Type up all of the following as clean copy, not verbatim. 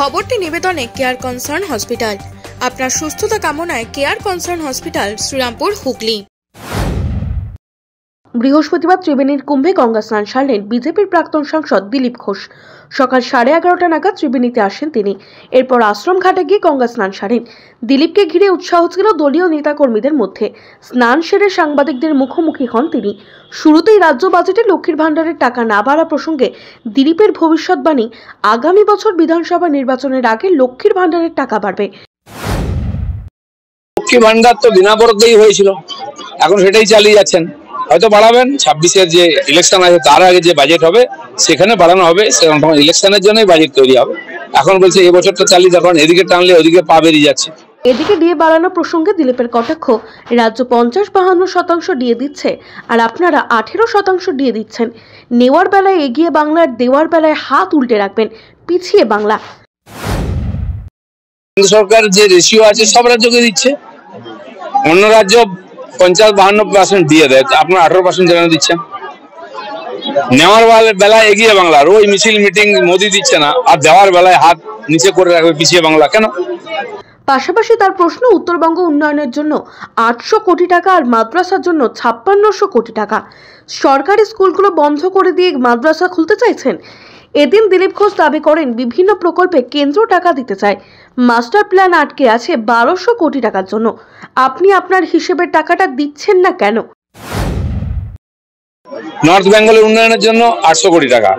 খবরটি নিবেদনে care concern hospital. আপনার সুস্থতা কামনায় care concern hospital, Serampore, Hooghly. বৃহস্পতিবার ত্রিবেণীর কুম্ভে গঙ্গা স্নান সারলেন বিজেপির প্রাক্তন সাংসদ দিলীপ ঘোষ। সকাল 11:30 নাগাদ ত্রিবেণীতে আসেন তিনি। এরপর আশ্রম ঘাটে গিয়ে গঙ্গা স্নান সারেন। দিলীপকে ঘিরে উৎসাহ ছিল দলীয় নেতাকর্মীদের মধ্যে। স্নান সেরে সাংবাদিকদের মুখোমুখি হন তিনি। শুরুতেই রাজ্য বাজেটে লক্ষ্মীর ভাণ্ডারের টাকা না বাড়া প্রসঙ্গে দিলীপের ভবিষ্যৎবাণী, আগামী বছর বিধানসভা নির্বাচনের আগে লক্ষ্মীর ভাণ্ডারের টাকা বাড়বে। লক্ষ্মী ভাণ্ডার তো বিনা বরাদ্দেই হয়েছিল, এখন সেটাই চালিয়ে যাচ্ছেন। হয়তো বাড়াবেন 26-এর যে ইলেকশন আছে তার আগে যে বাজেট হবে সেখানে বাড়ানো হবে, ইলেকশনের জন্যই বাজেট তৈরি হবে। এখন বলছে এই বছরটা চালিয়ে দেখুন, এদিকে টানলে ওদিকে পা বেরিয়ে যাচ্ছে। এদিকে ডিএ বাড়ানো প্রসঙ্গে দিলীপের কটাক্ষ, রাজ্য 50-52% ডিএ দিচ্ছে আর আপনারা 18% ডিএ দিচ্ছেন। নেওয়ার বেলায় এগিয়ে বাংলার, দেওয়ার বেলায় হাত উল্টে রাখবেন, পিছিয়ে বাংলা। কেন্দ্র সরকার যে রেশিও আছে সব রাজ্যকে দিচ্ছে। অন্য রাজ্য 50-52% দিয়ে দেয়, আপনার 18% কেন দিচ্ছেন? নেওয়ার বেলায় এগিয়ে বাংলার ওই মিছিল মিটিং মোদি দিচ্ছে না, আর দেওয়ার বেলায় হাত নিচে করে রাখবে পিছিয়ে বাংলা কেন? পাশাপাশি তার প্রশ্ন, উত্তরবঙ্গ উন্নয়নের জন্য 800 কোটি টাকা আর মাদ্রাসার জন্য 5600 কোটি টাকা। সরকারি স্কুলগুলো বন্ধ করে দিয়ে মাদ্রাসা খুলতে চাইছেন। এদিন দিলীপ ঘোষ দাবি করেন বিভিন্ন প্রকল্পে কেন্দ্র টাকা দিতে চায়, মাস্টার প্ল্যান আটকে আছে 1200 কোটি টাকার জন্য। আপনি আপনার হিসেবের টাকাটা দিচ্ছেন না কেন? নর্থ বেঙ্গলের উন্নয়নের জন্য 800 কোটি টাকা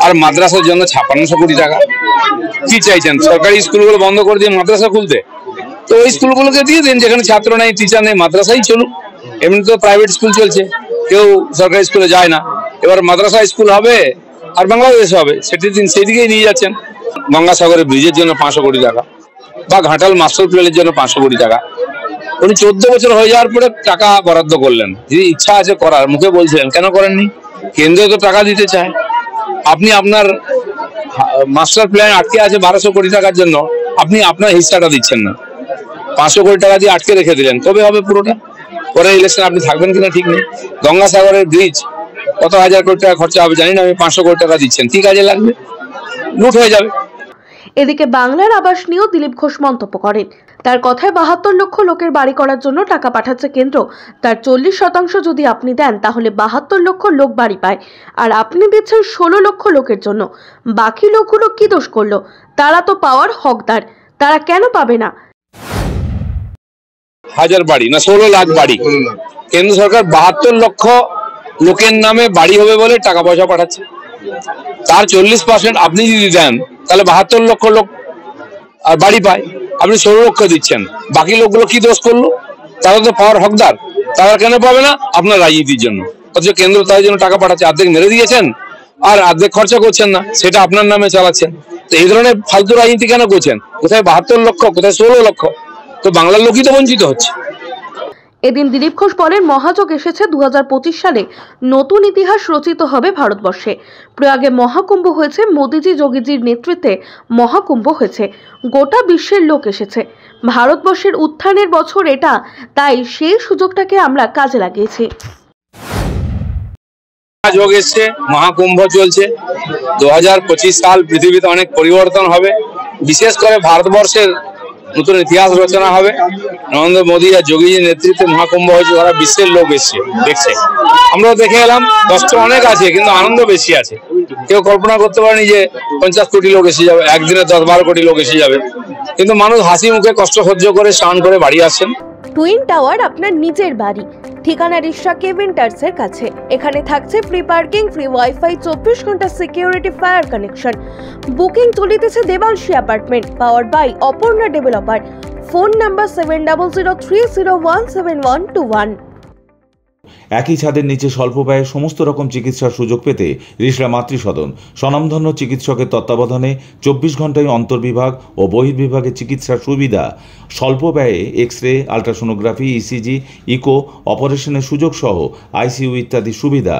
আর মাদ্রাসার জন্য 5600 কোটি টাকা। কি চাইছেন? সরকারি স্কুলগুলো বন্ধ করে দিয়ে মাদ্রাসা খুলতে? তো ওই স্কুলগুলোকে দিয়ে দিন, যেখানে ছাত্র নেই, টিচার নেই, মাদ্রাসাই চলুক। এমনি তো প্রাইভেট স্কুল চলছে, কেউ সরকারি স্কুলে যায় না। এবার মাদ্রাসা স্কুল হবে আর বাংলাদেশ হবে, সেদিকেই নিয়ে যাচ্ছেন। গঙ্গাসাগরের ব্রিজের জন্য 500 কোটি টাকা বা ঘাটাল মাস্টার প্ল্যানের জন্য 500 কোটি টাকা। উনি 14 বছর হয়ে যাওয়ার পরে টাকা বরাদ্দ করলেন। যদি ইচ্ছা আছে করার, মুখে বলছিলেন, কেন করেননি? কেন্দ্র তো টাকা দিতে চায়। আপনি আপনার মাস্টার প্ল্যান আটকে আছে 1200 কোটি টাকার জন্য, আপনি আপনার হিস্সাটা দিচ্ছেন না। 500 কোটি টাকা দিয়ে আটকে রেখে দিলেন, কবে হবে পুরোটা? পরের ইলেকশন আপনি থাকবেন কিনা ঠিক নেই। গঙ্গাসাগরের ব্রিজ কত হাজার কোটি টাকা খরচা হবে জানি না, আমি 500 কোটি টাকা দিচ্ছেন, কি কাজে লাগবে? লুট হয়ে যাবে। এদিকে বাংলার আবাস নিয়েও দিলীপ ঘোষ মন্তব্য করেন। তার কথায় 72 লক্ষ লোকের বাড়ি করার জন্য টাকা পাঠাচ্ছে কেন্দ্র। তার 40% যদি আপনি দেন তাহলে 72 লক্ষ লোক বাড়ি পায়, আর আপনি দিচ্ছেন 16 লক্ষ লোকের জন্য। বাকি লোকগুলো কি দোষ করলো? তারা তো পাওয়ার হকদার, তারা কেন পাবে না? হাজার বাড়ি না 16 লাখ বাড়ি। কেন্দ্র সরকার 72 লক্ষ লোকের নামে বাড়ি হবে বলে টাকা পয়সা পাঠাচ্ছে। তার 40% আপনি যদি দেন তাহলে 72 লক্ষ লোক আর বাড়ি পায়, আপনি 16 লক্ষ দিচ্ছেন। বাকি লোকগুলো কি দোষ করলো? তারা তো পাওয়ার হকদার, তারা কেন পাবে না? আপনার রাজনীতির জন্য। অথচ কেন্দ্র তাদের জন্য টাকা পাঠাচ্ছে, অর্ধেক মেরে দিয়েছেন আর অর্ধেক খরচা করছেন না, সেটা আপনার নামে চালাচ্ছেন। তো এই ধরনের ফালতু রাজনীতি কেন করছেন? কোথায় 72 লক্ষ, কোথায় 16 লক্ষ? তো বাংলার লোকই তো বঞ্চিত হচ্ছে। এদিন দিলীপ ঘোষ বলেন, মহাযোগ এসেছে 2025 সালে, নতুন ইতিহাস রচিত হবে ভারতবর্ষে। প্রয়াগে মহাকুম্ভ হয়েছে, মোদিজি যোগীজির নেতৃত্বে মহাকুম্ভ হয়েছে, গোটা বিশ্বের লোক এসেছে। ভারতবর্ষের উত্থানের বছর এটা, তাই সেই সুযোগটাকে আমরা কাজে লাগিয়েছি। যোগ এসছে, মহাকুম্ভ চলছে। 2025 সাল পৃথিবীতে অনেক পরিবর্তন হবে, বিশেষ করে ভারতবর্ষের নতুন ইতিহাস রচনা হবে। নরেন্দ্র মোদী আর যোগীজির নেতৃত্বে মহাকুম্ভ হয়েছে, সারা বিশ্বের লোক এসছে, দেখছে। আমরাও দেখে এলাম, কষ্ট অনেক আছে কিন্তু আনন্দ বেশি আছে। কেউ কল্পনা করতে পারেনি যে 50 কোটি লোক এসে যাবে, একদিনে 10-12 কোটি লোক এসে যাবে, কিন্তু মানুষ হাসি মুখে কষ্ট সহ্য করে স্নান করে বাড়ি আসছেন। টুইন টাওয়ার আপনার নিজের বাড়ি, ঠিকানা রিশা কেভিন্টার্সের কাছে। এখানে থাকছে ফ্রি পার্কিং, ফ্রি ওয়াইফাই, 24 ঘন্টা সিকিউরিটি, ফায়ার কানেকশন। বুকিং চলিতেছে Debanshi apartment, power by Aparna developer. Phone number 7003017121। একই ছাদের নিচে স্বল্প ব্যয়ে সমস্ত রকম চিকিৎসার সুযোগ পেতে রিশরা মাতৃসদন স্বনামধন্য চিকিৎসকের তত্ত্বাবধানে 24 ঘন্টায় অন্তর্বিভাগ ও বহির্বিভাগে চিকিৎসার সুবিধা, স্বল্প ব্যয়ে X ray, ultrasonography, ECG, eco অপারেশনের সুযোগ সহ আইসিইউ ইত্যাদি সুবিধা।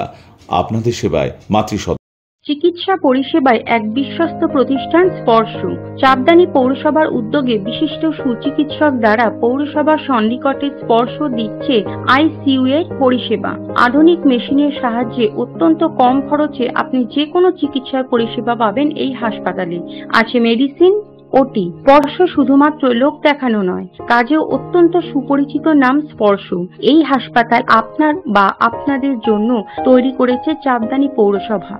আপনাদের সেবায় মাতৃসদন। চিকিৎসা পরিষেবায় এক বিশ্বস্ত প্রতিষ্ঠান স্পর্শ। চাপদানি পৌরসভার উদ্যোগে বিশিষ্ট সুচিকিৎসক দ্বারা পৌরসভার সন্নিকটে স্পর্শ দিচ্ছে আইসিইউ এর পরিষেবা। আধুনিক মেশিনের সাহায্যে অত্যন্ত কম খরচে আপনি যে কোনো চিকিৎসার পরিষেবা পাবেন এই হাসপাতালে। আছে মেডিসিন, ওটি। স্পর্শ শুধুমাত্র লোক দেখানো নয়, কাজেও অত্যন্ত সুপরিচিত নাম স্পর্শ। এই হাসপাতাল আপনার বা আপনাদের জন্য তৈরি করেছে চাপদানি পৌরসভা।